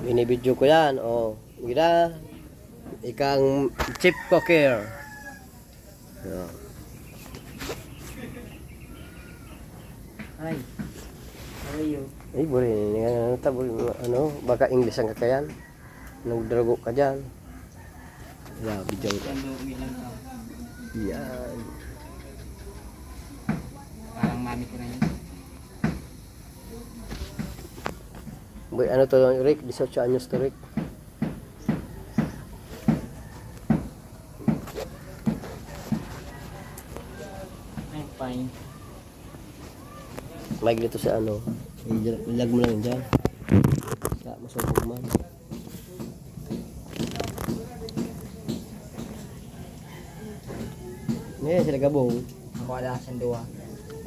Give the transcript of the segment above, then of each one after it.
Binibidyo ko yan. O. Gina. Ikang chip cooker. O. Hi. How are you? Ay, ano, baka English ang kakayan. Nagdrago ka dyan. Yeah, video ko. Yan. Parang mami ko na yun. Boy, ano to, Rick? 18 anyos to, Rick. I'm fine. Mic dito sa ano. Ilag mo lang dyan. Sa masubog man. Ngayon sila gabong. Ako wala siyang duwa.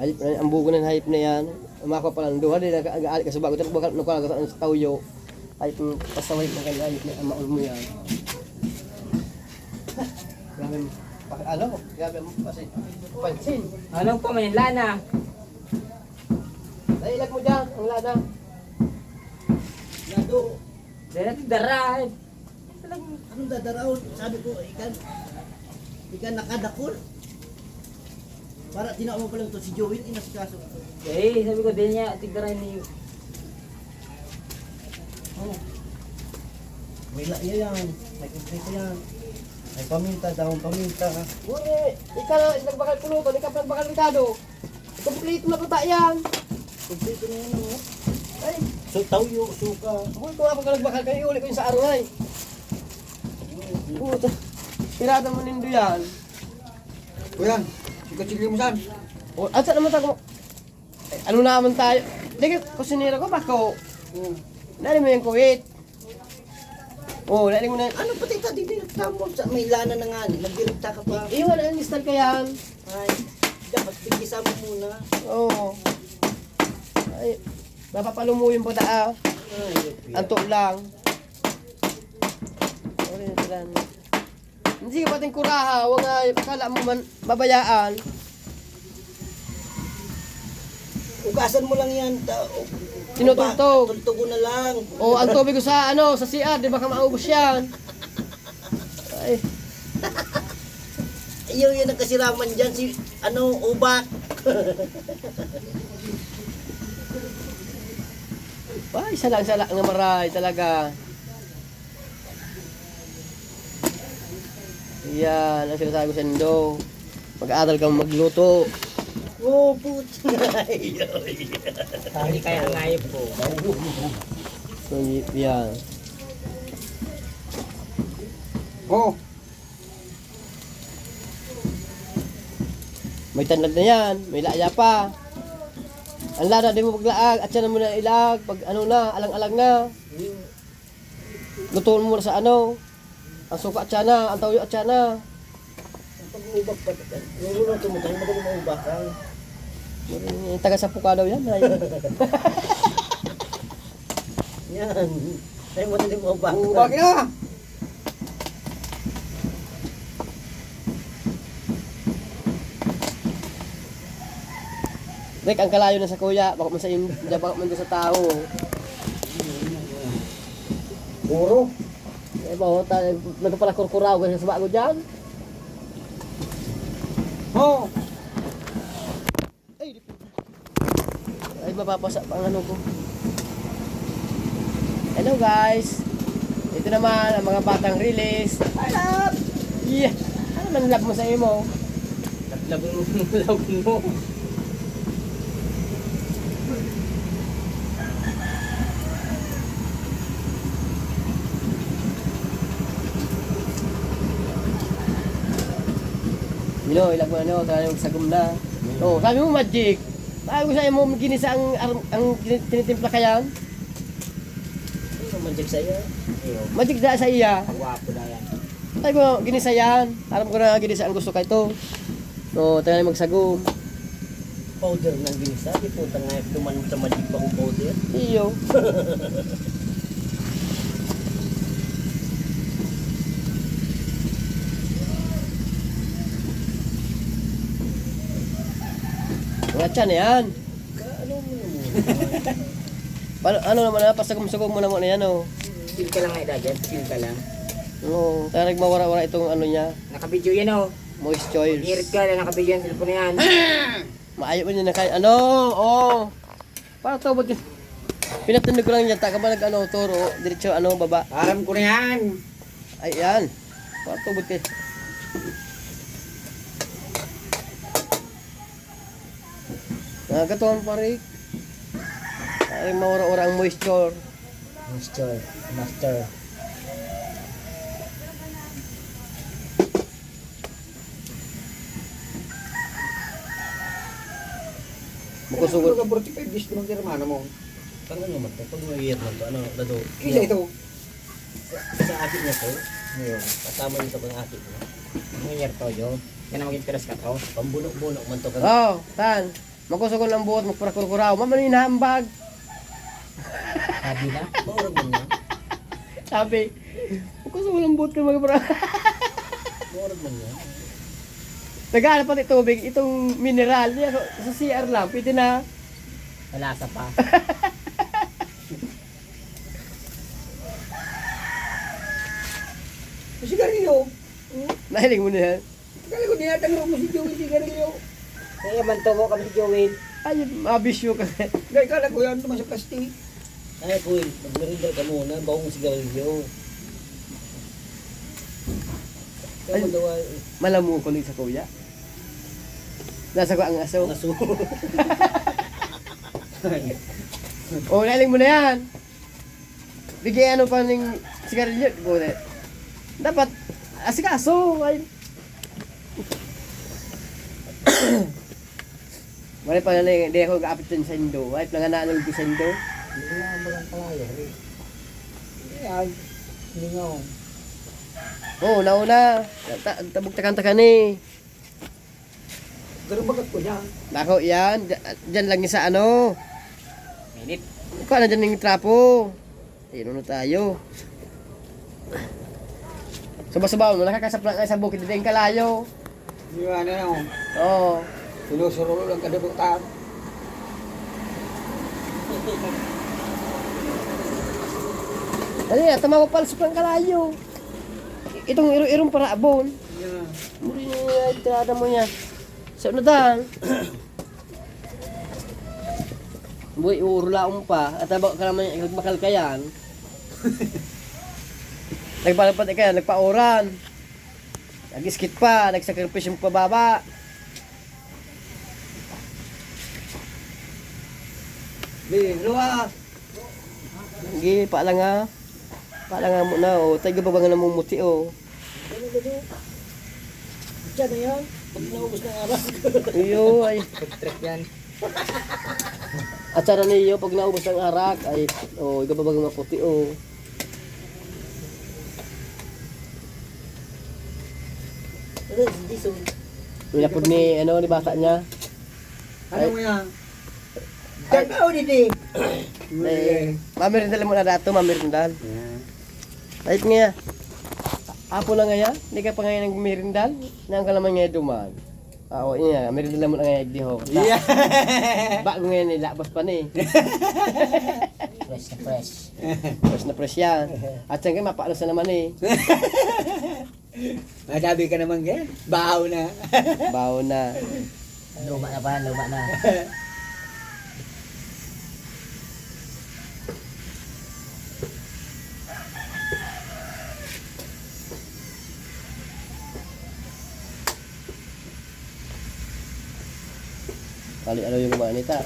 Hayop na, ang buko ng hayop na yan. Umako pa lang duha. Di nag-aalit ka sa bago. Tapos bakal ka sa tawyo. Hayop ng pasaway ng kanya hayop na amaul mo yan. Grabe mo. Ano? Grabe mo. Kasi pansin. Anong pa may lana? Nailag mo dyan. Ang lana. Lado, Dahil natin darahin. anong dadaraon? Sabi ko, ikan nakadakol. Para tinawag mo pa lang ito si Joey, inasikaso. Eh, sabi ko din niya, tigdarahin niyo. Oh. May laya yan, may kumplito yan. May paminta, dahon paminta. Uli. Ikaw na nagbakal pulutan. Ikaw pa nagbakal rikado. Kompleto na puta yan. Kumplito na yan, oh. Ay. So, tawyo, suka. Ako ito nga pagka nagbakal kayo. Uli ko yung sa arunay. Puta. Pirata mo nindo yan. Kuya, sikatsigli mo saan? O, at saan naman tayo? Eh, ano naman tayo? Hindi, kusinira ko bako. Nari mo yung kuwit. Oh, nari mo na. Ano pati ito, di nagtamo sa may lana na nga, nagdirekta ka pa. Iwan ang listal ka yan. Ay, dapat bigisa mo muna. Oo. Ay, napapalumuyin po taa. Ay, Anto lang. Sorry, natin. Hindi ka pating kuraha. Huwag nga, akala mo man babayaan. ugasan mo lang yan. Tinutugtog. Tultugo na lang. O, ang tubig ko sa, ano, sa CR, di baka maubos yan. Ay, Yung ang kasiraman dyan, si, ubak. ay, salang na maray talaga. Yan, ang sinasabi ko sa Indo. Mag-aaral kang magluto. Oh, putz. Hindi kaya ang ayop ko. So, yan. Oh. May tanlad na yan, may laya pa. Ang lada, di mo maglaag, at siya mo na ilag, pag ano na, alang-alang na. Lutuin mo muna sa ano, ang suka at siya na, ang tawyo at siya na. Pag-ubak pa. Yung unang tumutay, madali maubakan. Taga sa puka daw yan. Yan. Ay, madali maubakan. Ubak na! Rick, ang kalayo na sa kuya, baka man sa baka man doon sa tao. Puro. Eh ba, nagpapala kurkuraw kasi sa bago dyan. Oh. Ay, mapapasa pa ang ano ko. Hello guys! Ito naman ang mga batang release. I love! Yeah! Ano man love mo sa imo? Labon mo. Mino, ilag mo ano, tayo magsagom na. Oh, sabi mo magic. Sabi ko sa imo, ginisa ang tinitimpla kayan. Ano manjag sa'yo? Magic da sa iya. Ang wapo na yan. Sabi ko, ginisa yan. Alam ko na ginisa ang gusto ka ito. So, tayo na magsagom. Powder ng ginisa. Di puta nga duman sa magic bang powder. Iyo. Mga tiyan yan. Ano mo naman? Ano naman na, pasagom-sagom mo naman na yan oh. Chill ka lang nga dyan. Chill ka lang. Oo, kaya nagmawara-wara itong ano niya, Nakabidyo yan oh. moisture. Ngirit ka na nakabidyo yan. Cellphone na yan. Maayo mo niya na kay ano, para to, ba't yun? Pinatunog ko lang yan, taka ba nag-ano, turo, diretso, ano, baba. Aram ko na yan. Ay, yan. Para to, ba't yun? Nagatuan pa rin. Ay, mawara-wara ang moisture. Master. Makusugod. 45 days ng hermano mo. Tangan naman to, pag may year man to, ano, lado. Kila ito. Sa akin niya to, ngayon, kasama niyo sa pang akin niya. Ang year to yo. Yan ang maging piras ka to. Pambunok-bunok man to. Oh, tan. Makusugod ang buhot, magpurakurkuraw. Mamanin hambag. Sabi na. Maurag man niya. Sabi, makusugod ang buhot ka magpura. Maurag man niya. Nagana pati tubig, itong mineral niya sa CR lang, pwede na. Malasa pa. Sigarilyo. Nahiling mo na yan. Kala ko dinatanong mo si Joey sigarilyo. Kaya man to mo kami si Joel. Ay, mabisyo ka. Dahil kala ko yan naman sa plastic. Ay, kuy, magmerindal ka muna, bago mong sigarilyo. Kaya mo daw ay, Malamu ko sa kuya. Nasa ko ang aso. nasu. Oh, nahiling mo na yan. Bigyan ano pa ng sigarilyo. Dapat, asikaso. Ay. Wala pa na hindi ako kaapit din sa Indo. Ay, nangananong ko sa Indo. Hindi na ang bagang kalaya. Ay, hindi nga. Oo, nauna. Tabog-takan ka ni. Pero bagat ko niya. Bako yan. Diyan lang yung sa ano. Minit. Ikaw na dyan yung trapo. Ayun na tayo. Suba-suba mo, nakakasap lang kayo sa bukid. Hindi yung kalayo. Yung ano na mo. Oo. Sinusuro lang kadabutan. Ano yan, tama mo palsok ng kalayo. Itong iro-irong para abon. Yeah. Muri niya, tirada mo niya. So, ano dan? Boy, urulaong pa. At abak ka naman, nagbakal ka yan. Nagpalapad ka yan, nagpa-oran. Nag-skit pa, nagsakripisyo yung pababa. Luwa. Hindi, paalang nga. Paalang nga muna, o. Tayo ba nga namumuti, o. Diyan na yan. Pag naubos ng aras. Iyo, ay. Pag-trip yan. At sana niyo, pag naubos ang arak, ay, o, ikaw ba maputi, o. Nilapod ni, ano, ni bata niya. Ano mo yan? Diyan ka o dito. Mamirindal mo na dato, mamirindal. Ayit nga. Apo na nga ya, hindi ka pa ngayon ng mirindal. Nang kalaman nga duman. Oo, iya, mirindal mo na nga di ho. Yeah. Bago ngayon nilabas pa ni. Fresh na fresh. Fresh na fresh yan. At siyang kayo, mapaalas na naman eh. Masabi ka naman ganyan. Bahaw na. Bawo na. Luma na pa, luma na. Kali ano yung mga nita.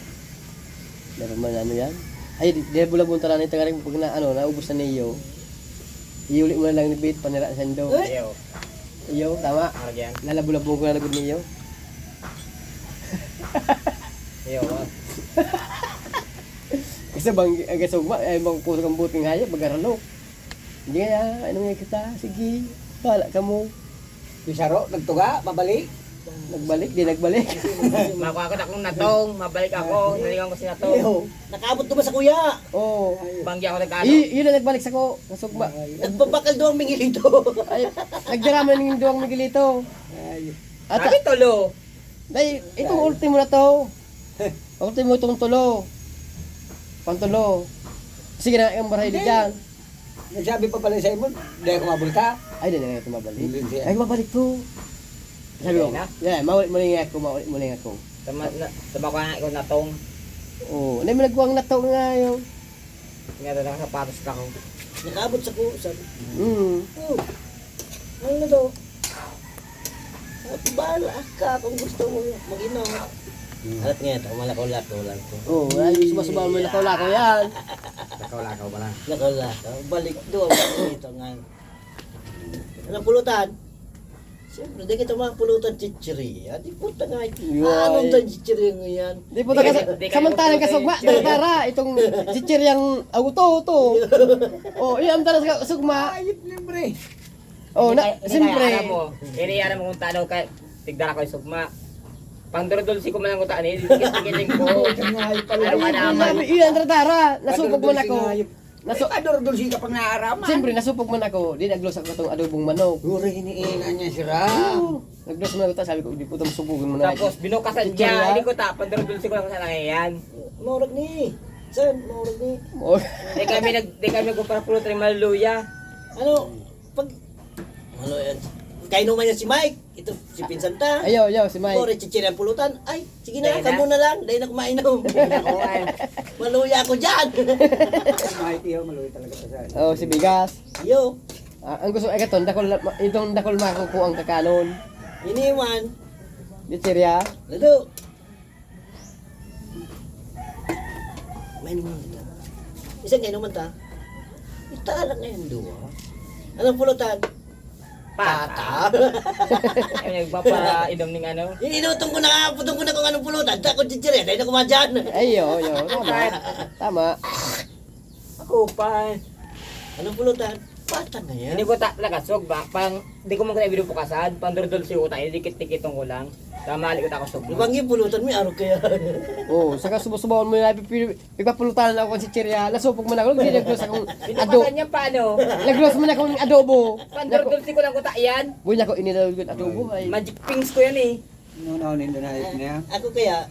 Meron man ano yan. Ay, di bulabon tala nita rin pag na ano, naubos na niyo. Iuli mo na lang ni Bit panira sa Sendo. Ayaw. Iyo, tama. Ano yan? Lalabulabong ko na lagod niyo. Ayaw. Kasi bang agasugma ay bang puso kang buting hayop magaralo. Hindi nga ano nga kita. Sige. Bala ka mo. Pisaro, nagtuga, mabalik. Nagbalik, di nagbalik. Makuha ko na akong natong, mabalik ako, naligang ko si natong. Eho, nakabot ko ba sa kuya? Oo. Banggi ako nagkano. Yun na nagbalik sa ko. Kasugma. Nagbabakal doon ang mingilito. Ay, nagdarama ng duwang migilito. Ay, At Sabi tulo. dahil itong ultimo na to. Ultimo itong tulo. Pantulo. Sige na, ang baray di dyan. Nagsabi pa pala sa Simon, hindi ako mabulta. Ay, di na nga tumabalik. Hindi siya. Ay, mabalik ko. Sabi ko, yeah, maulit muli ako. Tama ko nga ikaw na tong. Oo, ano mo nagkuhang nato nga yun. Nga doon ang sapatos ka ko. Nakabot sa ko. Sabi, Hmm. ano na daw? At bahala ka kung gusto mo mag-inom. Alat nga ito, malakaw-lakaw lang ko. Oo, ay, sumasubal mo lakaw-lakaw yan. Lakaw-lakaw pala. Nakalakaw. Balik doon. Dito nga. Anong pulutan? Siyempre, di kita mga pulutan chichiri. Di puta nga. Anong tan chichiri nga yan? Di po samantalang kasugma, tara, itong chichiryang auto, to. Oh, iyam tara sa sugma. Ayip libre. Oh, na, Alam siyempre. mo, iniyara mo kung tanaw ka, tigdara ko yung sugma. Pangdordolsi ko man ang kutaan eh, dikit-dikitin ko. Ayip pala. Ano ka naman? Iyam tara, nasupog man ako. Ador-dor siya pag naarama. Siyempre, nasupog man ako. Di naglos ako itong adobong manok. Guri hiniingan niya si Ram. Oo, naglos man ako ta, sabi ko, di po ito masubugan mo na. Tapos binukasan Chichirya. niya, hindi ko ta, pangdordolsi ko lang sa nangyayaan. Maurag ni. Saan? Maurag ni. Oh, Di kami nagpuparapulot ng maluya. Ano? Pag... Ano yan? Kainuman niya si Mike. Ito, si Pinsan ta. ayaw, si Mike. Kore, chichiri ang pulutan. Ay, sige na, Dahil kamo na lang. Dahil na kumainom. Maluya ako dyan. Mahit iyo, maluwi talaga pa siya. Oh, si Bigas. Yo, Ang gusto ay katon, itong dakol makukuha ang kakanon. iniwan. Chichirya. Lalo. May naman ta. Isang kainuman ta. Itaala ngayon doon. Anong pulutan? Pata. Pata. Ay, nagpapainom ng ano. Inutong ko na, putong ko na kung anong pulutan. Takot chichiri. Dahil na kumadyan. Ayo, tama. Tama. Ako pa. Anong pulutan? Pata na yan. Hindi ko ta lagasog ba? Hindi ko man kaya binupukasan. Pangdordolsi ko tayo, dikit-dikitong ko lang. Tamali ko ta ko sugma. Ibang yung pulutan mo, araw kaya. Oh, saka sumusubawan mo na pipapulutanan ako ng chichirya. Nasupog mo na ako, hindi naglos akong Binupukasan niya paano? Naglos mo na ako ng adobo. Pangdordolsi ko lang ko ta yan. Buhay na ako inilawag yung adobo ay. Magic pings ko yan eh. Nunaw-nin doon ayip niya. Ako kaya,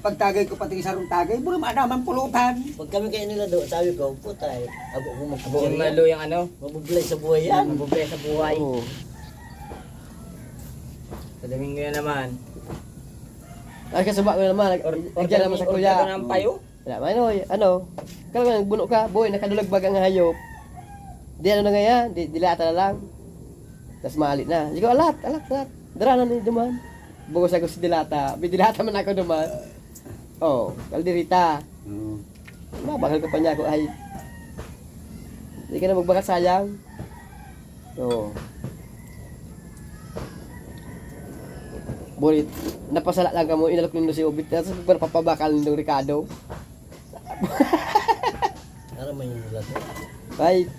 Pagtagay ko pati sa rong tagay, buro maanaman pulutan. pag kami kayo nila doon, sabi ko, putay, abo ko Buong magkabuhay malo yung ano. Mabublay sa buhay yan. Mabubuhay sa buhay. Oh. Sa Domingo yan naman. Ay kasaba ko naman, nagyan naman sa kuya. Order ko ng payo. Wala, ano, kaya buno ka, boy, nakadulagbag ang hayop. Di ano na nga yan, dilata na lang. Tapos malit na. Hindi ko, alat. Dara na ni duman. Bugos ako si dilata. Bidilata man ako duman. Oh, kaldirita. Mabakal ka pa niya ako, ay. Hindi ka na magbakat sayang. Oh. Boy, napasala lang ka mo, inalok nyo si Ubit. Tapos papabakal nyo Ricardo. Ano man yung nila to? Ay,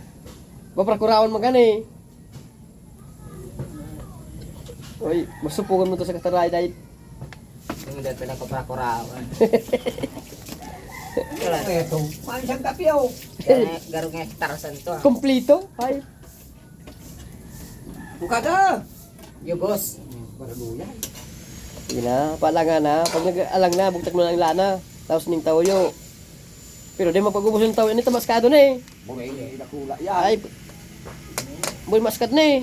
paprakurawan mo gani. Uy, masupukan mo to sa kataray dahil. Yung dito na kaprakurawan. Ito, maan siyang kapyaw. Garo nga tarasan to. Kompleto? Ay, Bukada. Yugos. Para luya. sige na, paalangan na. Pag nag-alang na, bugtak mo na ang lana. Tapos ning tawyo. Pero di mapag-ubos yung tawyo. Nito maskado na eh. Bugay na nakula yan. Ay, boy maskad na eh.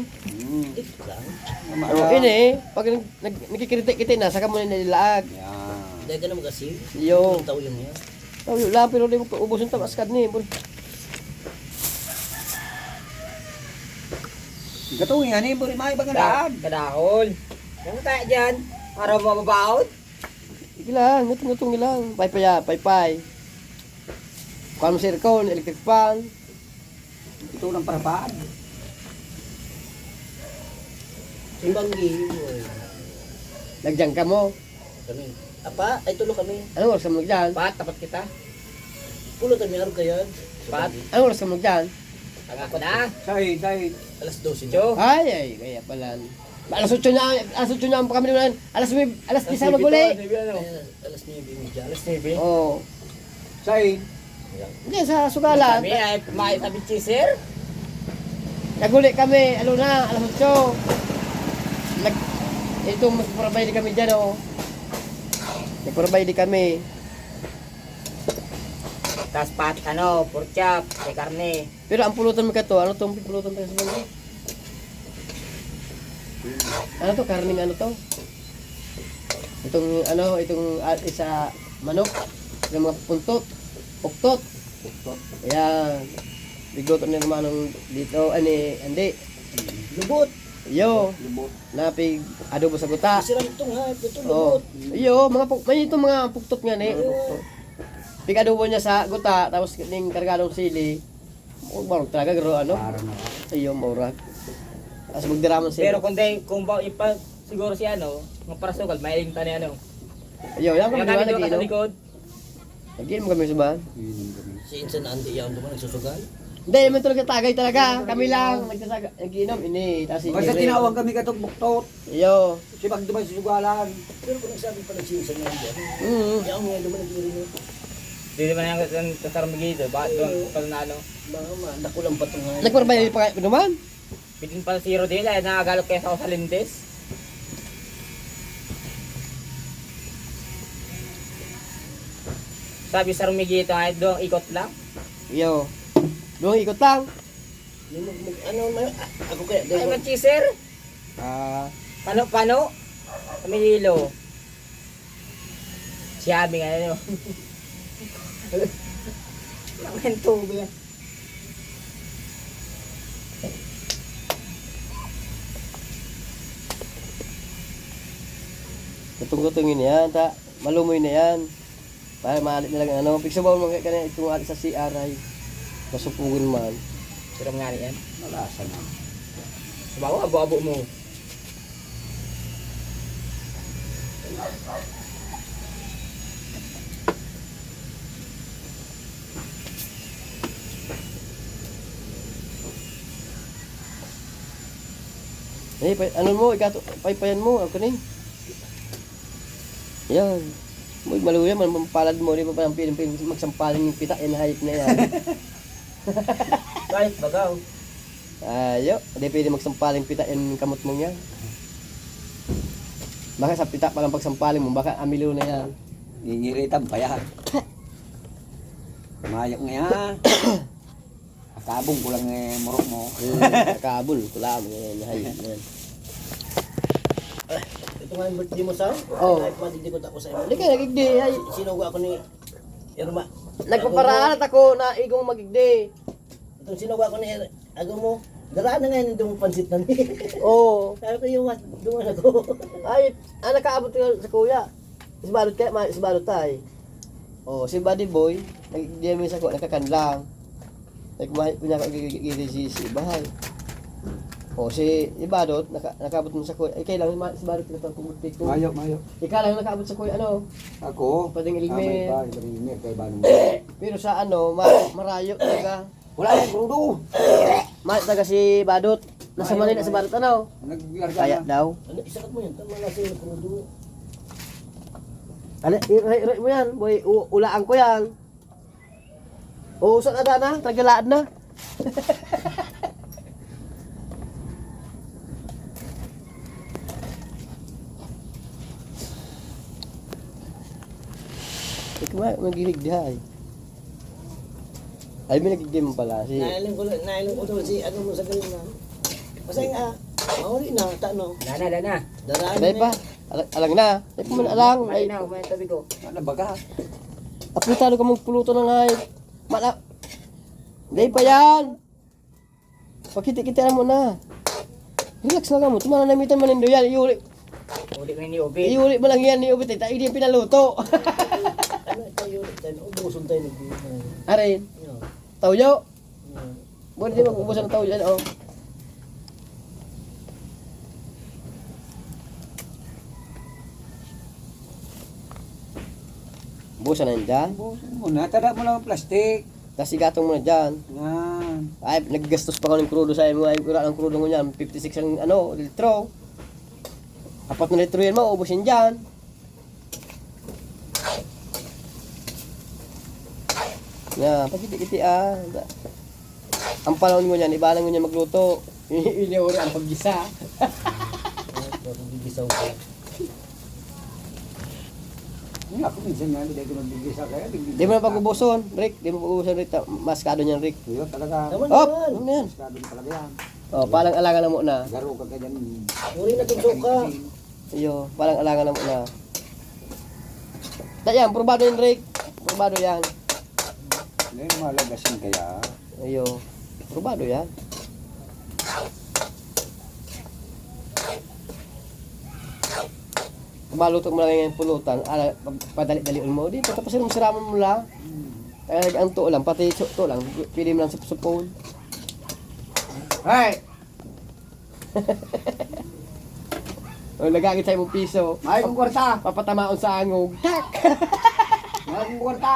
Dik lang. Oh, ini eh. Pag nagkikritik-kitik na, saka mo na nilaag. Yan. Dahil ka na mag-asig. Yo. Ang tao yung yan. Tawyo lang, pero di mo ubos yung maskad na eh. Boy. Gatuhin yan eh, buri may bagandaan. Kadahol. Ano tayo dyan? Para mababaot? Sige lang, ngutong-ngutong lang. Pay-pay. Kuhan mo sirkon, electric fan. Ito ng parapaan. Simbanggi. boy. Nagjang ka mo. Kami. Apa, ay tulo kami. Anong oras ka mo nagdyan? Pat, tapat kita. Pulutan may araw kaya. Pat, Anong oras ka mo nagdyan? tanga ko na. Say. Alas 12 na. Jo. Ay, kaya pala. Alas 8 na pa kami naman. Alas 10 na maguli. Ay, alas 9:30. Alas 9. Oo. Say. Hindi, sa sugalan. Kami ay kumain sa bitchiser. Naguli kami, ano na, alas 8. Ito, magpurabay di kami dyan, oh. Nagpurabay di kami. Tapos pork chop, may karne. Pero ang pulutan mo ka to, ano tong pulutan tayo sa mga? Ano to, karning ano to? Itong isa manok, yung mga puntot, puktot. Ayan. Bigluto ni naman dito, hindi. Lubot. Yo, Lubot. napig adobo sa guta. Sirang itong ha, ito Oh. lubot. Iyo, may itong mga puktot nga ni. Pig adobo niya sa guta, tapos ning kargadong sili. Marog talaga garo ano? Para na. Iyo, maurag. Tapos magdiraman sila. Pero kung siguro si mga parasugal, may iling tani Iyo, yan kami Kaya kami naman doon ka sa nag-inom. likod. Nag-inom kami sa bahan. Inom kami. Si Insan Andy yan naman nagsusugal. Hindi, naman talaga tagay talaga. Kami lang nag-inom ini. Tapos si Basta Jerry. tinawag kami katong buktot. Iyo. Si pag duman susugalan. Pero kung nagsabi pa si Insan Andy, yan nga naman nag-irin. Hindi naman yung tasarmigito. Bakit doon pala na Baka nakulang pa itong ha. Nagparbay pa kayo naman. Bitin pala si Rodin, ay nakagalok kayo sa Lindes. Sabi sa Rumigito, ay doon ikot lang. Iyo. Doon ikot lang. Ako kaya, Ay, mag-cheeser. Ah, Pano? Kamililo. Siyabi nga ano. Laman tubo yan. Gutong-gutongin yan, ta. Malumoy na yan. Para maalit na lang ano. Pigsabaw mo kaya kanina itong alit sa CR ay masupugin man. Siram nga yan. Malasa na. Subawa, abo-abo mo. Ano mo, paypayan mo, ako ni. Yan. Muy maluya man mampalad mo rin pa ng piling magsampaling yung pita yan hayop na yan. Kahit bagaw. Ayo, hindi pwede magsampaling pita yan kamot mo yan. Baka sa pita pa lang pagsampaling mo, baka amilo na yan. Ngingiritan pa yan. Mayok nga yan. Akabong ko lang murok mo. Kabul, kulam yan hayop na yan. ito nga yung birthday mo sa? Oo. Ay, matindikot ako sa Hindi iyo. ka nagigdi, ay. Sinugo ako ni Irma. Nagpaparaan ako na igong magigdi. Itong sinugo ako ni Ago mo. Daraan na ngayon yung pansit na ni. Oo. Sabi ko yung duman ako. Ay, nakaabot ko sa kuya. Si Balot kaya, si Balot tay. Oh, si Buddy Boy, nag-DM sa kuya, nakakanlang. Nagmahit ko niya si bahay. Oh, si Balot, nakaabot mo sa kuya. Ay, kailangan si Balot na pumutik ko. Mayok. Ikaw lang nakaabot sa kuya, ano? Ako. Pwedeng ilmer. May pa, ilmer kay Banong. Pero sa marayo talaga. Wala yung krudo. Mahit talaga si Balot. Nasa Manila si Balot, ano? Nagbiarga Kaya na. daw. Ano, isakat mo yan. Tama na sa'yo krudo. Ano, i-rate mo yan, boy. Ulaan ko yan. Uusok na na, tagalaan na. Ikaw magilig dihay. Ay, may nagigdim mo pala. Nailang ko to si ano mo sa galing na. Kasi nga, mahuli na, no. Lana. Daraan Ay pa, alang na. Ay pa man alang. Ay Ay, na, kumain tabi ko. Ano baga? apritado ka mong puluto na nga. Mala. Hindi pa yan. Pakiti-kita na mo na. Relax na ka mo. Tumana namitan manindo yan. Iuli. Uli ko yung ni Obi. Iuli mo lang yan ni Ubit. Tayo hindi pinaluto. Ano tayo tayo ubuson tayo nag-iwan. Arin. Tawyo. Buwan di mag-ubusan ng tawyo. Ano? Busan na yan dyan. Muna, tada mo lang ang plastic. Tapos igatong mo na dyan. Yan. Ay, naggastos pa ko ng krudo sa iyo. Ay, kura ng krudo mo yan. 56 ang litro. 4 na litro yan mo. Ubus yan dyan. Yan, pagkiti-kiti ah. Ang panahon mo yan, ibalang mo yan magluto. Iniuri ang paggisa. Gigisaw ko. Ako minsan nga, hindi ko nagbigay sa kaya. Di mo na pag-ubuson, Rick. Di mo pag-ubuson, Rick. Maskado niyan, Rick. Yun talaga. Tama Hop! naman. Ano na yan? Maskado talaga yan. Oh, palang alangan na muna. Garo ka ganyan. Uri na tutok ka. Iyo, palang alangan na muna. Yan, probado yan, Rick. Probado yan. Ano yung malagasin kaya? Iyo, probado yan. Malutok mo lang yung pulutan, padali-daliin mo. Di, patapasin mo, siraman mo lang. Kaya ang to lang, pati to lang, pili mo lang supon. Hey! O, nagagit sa'yo mong piso. May kong kwarta! Papatamaon sa angog. Tak! May kong kwarta!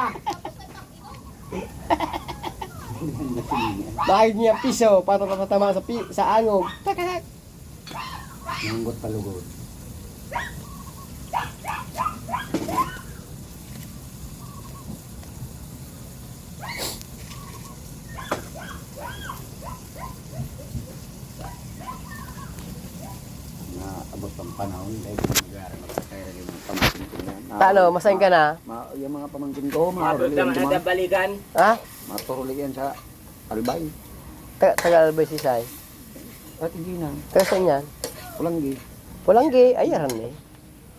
Bakit niya piso para papatamaon sa angog. Tak! Tak! Nanggot palugod. Naabot ang panahon dahil mag-aaral magkakaya rin ang pamangkin ko yan. Paano, masahin ka na? Yung mga pamangkin ko, Mabot naman mga ang balikan. Ha? maturulig yan sa albay. Taga-albay si Sai. At hindi na, Taga saan yan? Pulanggi. Pulanggi, ayaran eh.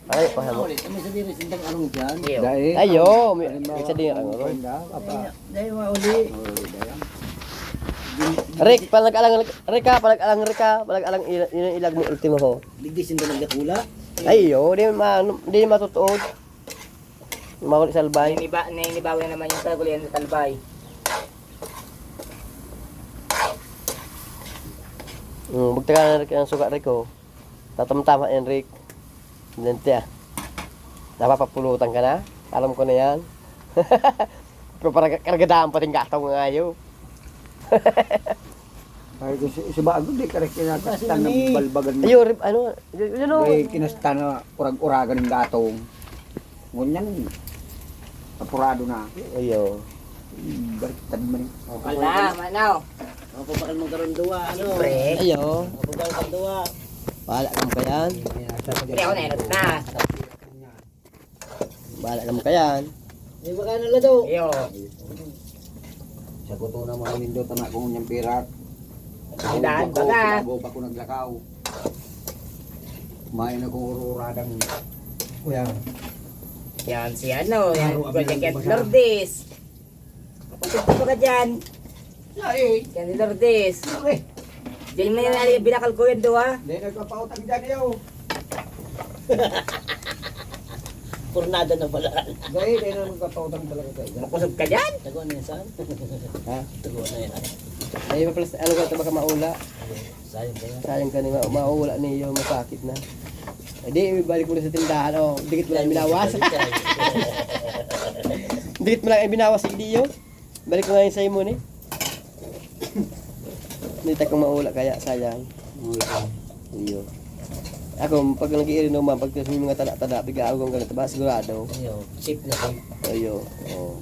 Ay, pahamo. Kami sa diri sindang along dyan. Iyo. Dahil, Ayo, may isa din ang ano. Dahil mauli. Rick, palag-alang ilag mo ultimo ho. Digdi sindang nagkakula. Ayo, di matutuod. Mawali sa albay. Nainibawi na naman yung kagulian sa talbay. Bugta ka na Rick ang suka Rick ho. Tatam-tama yan Rick. Dente ah. Napapapulutan ka na? Alam ko na yan. Pero parang kargadaan pating gataw nga ayaw. Ay, si Bago di ka rin kinakastan ng balbagan mo. Ayo, Rip, ano? Yun o. Ay, kinastan na urag-uragan ng gatong. Ngunyan, apurado na. Ayo. Baliktad man. Wala, manaw. Mapapakal mong karon duwa. Ano? Pre. Ayo. Mapapakal kang duwa. Bahala kang pa yan. Pre ako na na. Bahala kang pa yan. May baka nala daw. Iyo. Sa kuto na mga nindot na kung niyang pirat. Daan, baga. Bago pa ko naglakaw. Kumain ako ururadang. Kuya. Yan si ano, yan. Project Lourdes. Kapatid ko ka dyan. Yan si Lourdes. Diyan mo yan binakal ko yan doon. Hindi nagpapautang dyan yaw. Purnada na pala. Dahil hindi na nagpapautang talaga tayo. Makusog ka dyan. Taguan na yan saan? Ha? Taguan na yan. Ay, maplas, ano ka ito baka maula. Sayang kaya. Sayang ka ni maula niyo, masakit na. Hindi, balik mo na sa tindahan. Oh, dikit mo lang binawas. Dikit mo lang binawas si Idiyo. Balik ko ngayon sa imo ni. Hindi tayo maula kaya sayang. Iyo. Ako, pag nag-iiri naman, pag may mga tada-tada, bigla ako kung ganito ba, sigurado. Ayo, chip na chip. Ayo. Oh.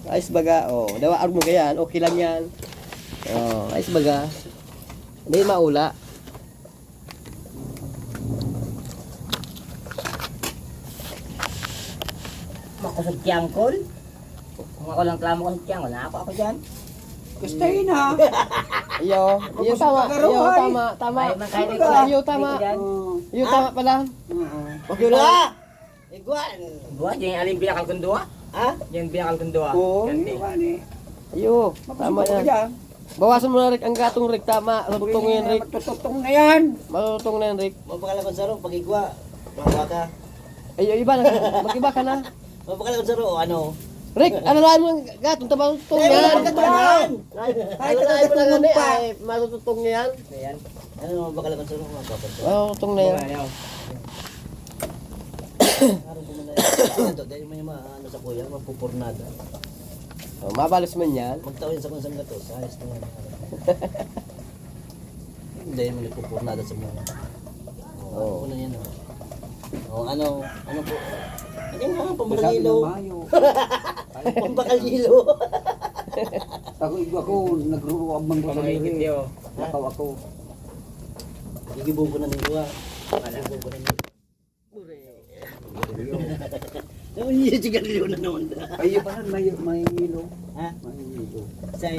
Ayos baga, oh. Dawaan mo ganyan, okay lang yan. Oh, ayos baga. Hindi maula. Makusog kiyangkol. Kung ako lang klamo ko sa kiyangkol, ako dyan. Gustahin na. Iyo, iyo tama, iyo tama, tama. Ay, makain ko. Iyo tama. Iyo tama pala. Okay lang. Igwa! Iguan! Dua, dyan yung aling binakal kong dua. Ha? Yan binakal kong dua. Oo, Ganti. Iyo, tama yan. Bawasan mo na Rick ang gatong Rick, tama. Matutong yan Rick. Matututong na yan. Matutong na yan Rick. Mapakalaban sa ro, pag igwa. Mawa ka. Ayo, iba na. Mag-iba ka na. Mapakalaban sa ro, ano? Rick, ano lang mo ang gatong, tabang-tutong yan. Ay, tatutong pa. Ay, matutong yan. Ayan. Ano mapakalaban sa ro, mapapalaban sa ro. Matutong na yan. Ano? Araw ko muna yan. Dahil may ano sa kuya, mapupurnada. Oh, mabalos man yan. Magtawin sa konsang gato, ayos na yan. Dahil may nagpupurnada sa mga. Oo. Ano na yan. Ano po? Ano nga, pambakalilo. Pambakalilo. Ako iba ko, nagruruwag man ko sa Pamahigit diri. yun. Nakaw ako. Gigibong ko na ng iwa. Wala. Gigibong ko na ng Yung niya sigarilyo na naman. Ay, yun pala, may hilo. Ha? May hilo. Sa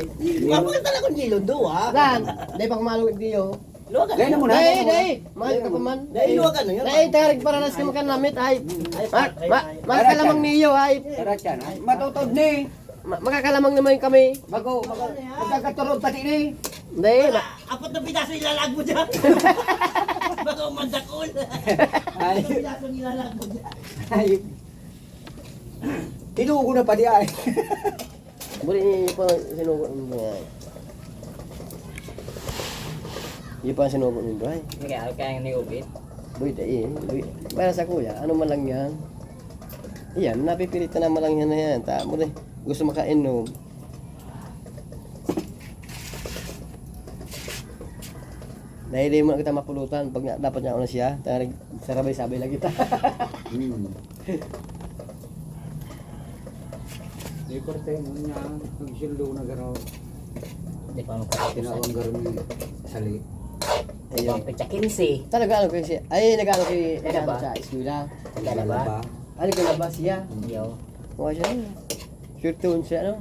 Wala talaga kong gilon do ha. Dan, dahil pa kumalong diyo. Luwagan. Gaya na muna. Dahil, mahal ka pa man. Dahil luwagan na yun. Dahil, tarig para nas ka makanamit, ay. Makakalamang niyo, ay. Tarat yan, ay. Matutod ni. Makakalamang naman kami. Magkakaturod pati ni. Dahil, Apat na pitaso ilalag mo dyan. Baka umandakol. Ay, Apat na pitaso ilalag mo dyan. ay. Tinugo na pati ay. buli niyo pa sinugot mo yan. Iyo pa ang sinugot mo, bro. Kaya ni Ubit. Boy, dahil. Para sa kuya, ano man lang yan. Iyan, napipilitan naman lang yan na yan. Tama rin. Gusto makainom. Dahil di mo na kita mapulutan. Pag dapat niya una siya, sarabay-sabay lang kita. Di korte mo niya. Nagsildo na gano'n. Hindi pa magkakapusan. Tinawang gano'n ni Sali. Ayun. Ang pizza 15. Talaga ano kayo siya? Ay, nag-ano kayo Kaya ba? sa eskwela. Kaya ba? Ano kayo labas siya? Yo. Mukha siya. Sure tune siya, ano?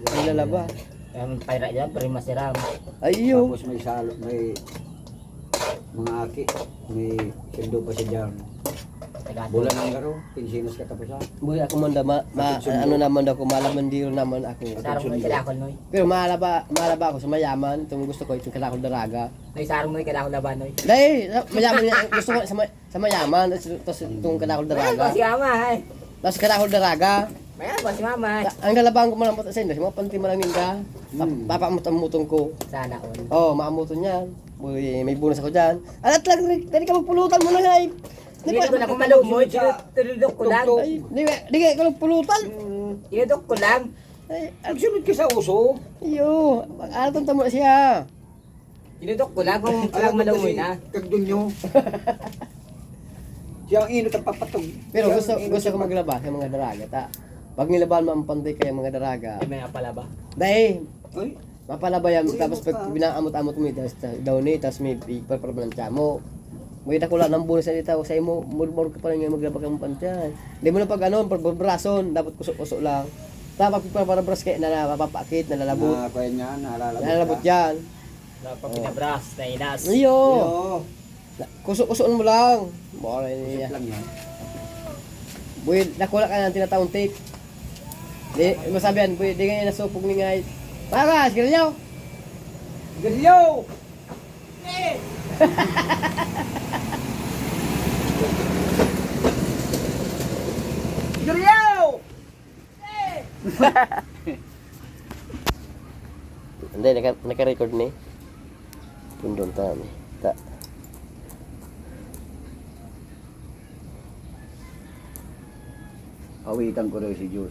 Naglalaba. Kaya may payra dyan, pero yung masiram. Ayun. Tapos may salo, may mga aki. May sildo pa siya dyan. Bulan ng garo. Pinsinas ka tapos ha. Buhay ako man ano naman daw ko, malaman diro naman ako. Sarong mo yung kalakol, Noy. Pero malaba ako sa mayaman. Itong gusto ko, itong kalakol daraga. Noy, sarong mo yung kalakol na ba, Noy? Dahil, mayaman niya, gusto ko sa mayaman. Tapos itong kalakol Mayroon daraga. ba si Mama, ay? Tapos kalakol daraga. Mayroon ba si Mama, ay? Ang lalabang ko malamot sa inyo, mga panty maraming ka. Papamutang-mutong ko. Sana all. Oh, maamuton yan. Buhay, may bonus ako dyan. Alat lang, dali ka magpulutan mo na nga eh. Hindi ko na kumalog mo, tinudok ko lang. Ay, di ka magpulutan. Tinudok ko lang. Ay, Nagsunod ka sa uso. iyo, mag-alatan tamo na siya. Tinudok ko lang kung walang malamoy na. Kagdun nyo. Siya ang inot ang papatog. Pero gusto ko maglaba sa mga daraga, ta. Pag nilaban mo ang pantay kaya mga daraga. Hindi may pala ba? Dahil, Ay, mapalaba yan, tapos pag binaamot-amot mo, tapos daw ni, tapos may iparparabansya mo. May nakula ng bonus na dito sa imo, murmur ka pa rin nga maglaba kang pantyan. Hindi mo na pag ano, pagbrason, dapat kusok-kusok lang. Tapos pag parabras kayo na napapakit, nalalabot. kaya niya, Nalalabot yan. Pag pinabras, na inas. Iyo! Yo. Kusok-kusok mo lang. Bora niya. lang yan. Buy, nakula ka ng tinatawang tape. Di, masabihan, buy, di ganyan nasupog ni ngay. Para, sige niyo. Garilyo! Garilyo! Hindi, naka-record ni. Pundong tami. Ta. Awitan ko daw si Diyos.